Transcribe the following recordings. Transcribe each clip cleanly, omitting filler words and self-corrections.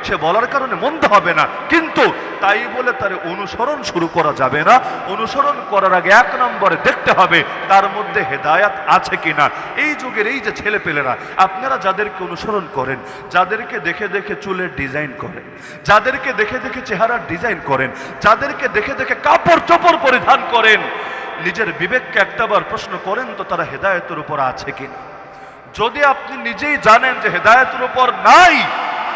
সে বলার কারণে মন্দ হবে না, কিন্তু তাই বলে তার অনুসরণ শুরু করা যাবে না। অনুসরণ করার আগে এক নম্বরে দেখতে হবে তার মধ্যে হেদায়াত আছে কিনা। এই যুগের এই যে ছেলেপেলেরা, আপনারা যাদেরকে অনুসরণ করেন, যাদেরকে দেখে দেখে চুলের ডিজাইন করেন, যাদেরকে দেখে দেখে চেহারার ডিজাইন করেন, যাদেরকে দেখে দেখে কাপড় চোপড় পরিধান করেন, নিজের বিবেককে একটাবার প্রশ্ন করেন তো তারা হেদায়েতের উপর আছে কিনা। যদি আপনি নিজেই জানেন যে হেদায়েতের উপর নাই,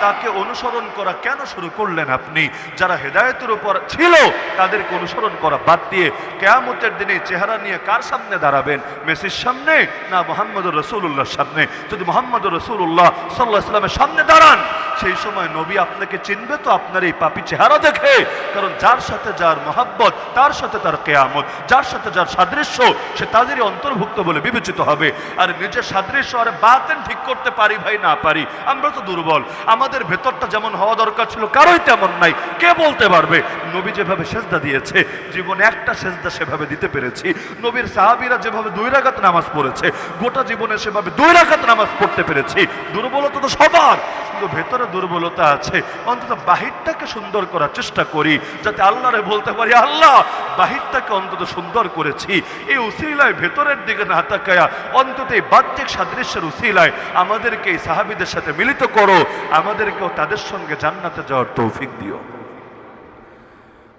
তাকে অনুসরণ করা কেন শুরু করলেন আপনি? যারা হেদায়েতের উপর ছিল তাদেরকে অনুসরণ করা বাদ দিয়ে কিয়ামতের দিনে চেহারা নিয়ে কার সামনে দাঁড়াবেন? মেসির সামনে না মুহাম্মদুর রাসূলুল্লাহর সামনে? যদি মুহাম্মদুর রাসূলুল্লাহ সাল্লাল্লাহু আলাইহি ওয়াসাল্লামের সামনে দাঁড়ান, সেই সময় নবী আপনাকে চিনবে তো আপনার এই পাপী চেহারা দেখে। কারণ যার সাথে যার মহব্বত তার সাথে তার কিয়ামত, যার সাথে যার সাদৃশ্য সে তাদেরই অন্তর্ভুক্ত বলে বিবেচিত হবে। আর নিজের সাদৃশ্য আর বাতেন ঠিক করতে পারি ভাই না পারি, আমরা তো দুর্বল। আমাদের ভেতরটা যেমন হওয়া দরকার ছিল কারোই তেমন নাই। কে বলতে পারবে নবী যেভাবে সেজদা দিয়েছে জীবনে একটা সেজদা সেভাবে দিতে পেরেছি? নবীর সাহাবীরা যেভাবে 2 রাকাত নামাজ পড়েছে গোটা জীবনে সেভাবে 2 রাকাত নামাজ পড়তে পেরেছি। দুর্বলতা তো সবার, কিন্তু ভেতরে দুর্বলতা আছে। অন্তত বাহিরটাকে সুন্দর করার চেষ্টা করি, যাতে আল্লাহরে বলতে পারি আল্লাহ বাহিরটাকে অন্তত সুন্দর করেছি। এই উসিলায় ভেতরের দিকে না তাকায়া অন্তত এই বাহ্যিক সাদৃশ্যের উসিলায় আমাদেরকে এই সাহাবীদের সাথে মিলিত করো, আমাদেরকেও তাদের সঙ্গে জান্নাতে যাওয়ার তৌফিক দিও।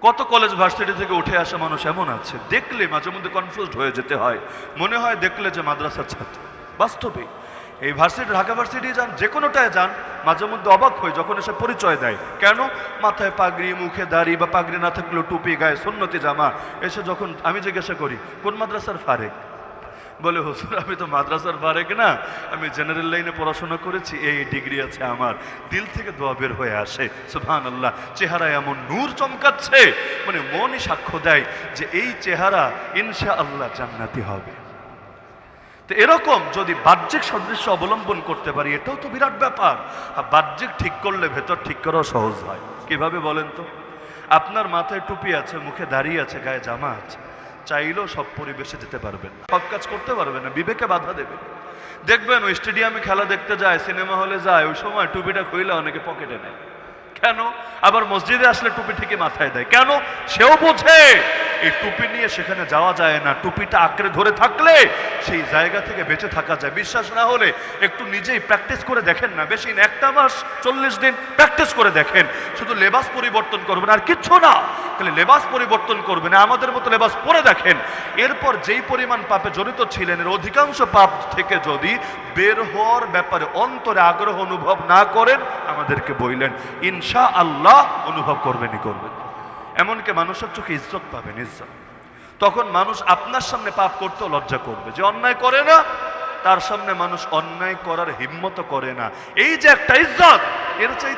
কত কলেজ ভার্সিটি থেকে উঠে আসা মানুষ এমন আছে, দেখলে মাঝে মধ্যে কনফিউজড হয়ে যেতে হয়, মনে হয় দেখলে যে মাদ্রাসার ছাত্র। বাস্তবে এই ভার্সিটি, ঢাকা ভার্সিটি যান, যে কোনোটায় যান, মাঝে মধ্যে অবাক হয় যখন এসে পরিচয় দেয়। কেন? মাথায় পাগড়ি, মুখে দাড়ি, বা পাগড়ি না থাকলেও টুপি, গায়ে সুন্নতি জামা। এসে যখন আমি জিজ্ঞাসা করি কোন মাদ্রাসার ফারেক, বলে হুজুর আমি তো মাদ্রাসার ফারেক না, আমি জেনারেল লাইনে পড়াশোনা করেছি, এই ডিগ্রি আছে আমার। দিল থেকে দোয়া বের হয়ে আসে, সুবহানাল্লাহ। চেহারায় এমন নূর চমকাচ্ছে, মানে মনই সাক্ষ্য দেয় যে এই চেহারা ইনশাআল্লাহ জান্নাতি হবে। তো এরকম যদি বাহ্যিক সাদৃশ্য অবলম্বন করতে পারি, এটাও তো বিরাট ব্যাপার। আর বাহ্যিক ঠিক করলে ভেতর ঠিক করাও সহজ হয়। কিভাবে বলেন তো? আপনার মাথায় টুপি আছে, মুখে দাঁড়িয়ে আছে, গায়ে জামা আছে, চাইলেও সব পরিবেশে যেতে পারবেন, সব কাজ করতে পারবেন না, বিবেকে বাধা দেবে। দেখবেন ওই স্টেডিয়ামে খেলা দেখতে যায়, সিনেমা হলে যায়, ওই সময় টুপিটা খুইলে অনেকে পকেটে নেয়। কেন? আবার মসজিদে আসলে টুপি ঠিকই মাথায় দেয়। কেন? সেও বোঝে এই টুপি নিয়ে সেখানে যাওয়া যায় না। টুপিটা আঁকড়ে ধরে থাকলে সেই জায়গা থেকে বেঁচে থাকা যায়। বিশ্বাস না হলে একটু নিজেই প্র্যাকটিস করে দেখেন না, বেশি না, 1 মাস 40 দিন প্র্যাকটিস করে দেখেন। শুধু লেবাস পরিবর্তন করবেন আর কিচ্ছু না, তাহলে লেবাস পরিবর্তন করবেন, আমাদের মতো লেবাস পরে দেখেন। এরপর যেই পরিমাণ পাপে জড়িত ছিলেন এর অধিকাংশ পাপ থেকে যদি বের হওয়ার ব্যাপারে অন্তরে আগ্রহ অনুভব না করেন, আমাদেরকে বললেন ইনশাআল্লাহ অনুভব করবেনই করবেন। এমনকি মানুষের চোখে ইজ্জত পাবেন, ইজ্জত। তখন মানুষ আপনার সামনে পাপ করতেও লজ্জা করবে, যে অন্যায় করে না, তার সামনে মানুষ অন্যায় করার হিম্মত করে না। এই যে একটা ইজ্জত, এর চাইতে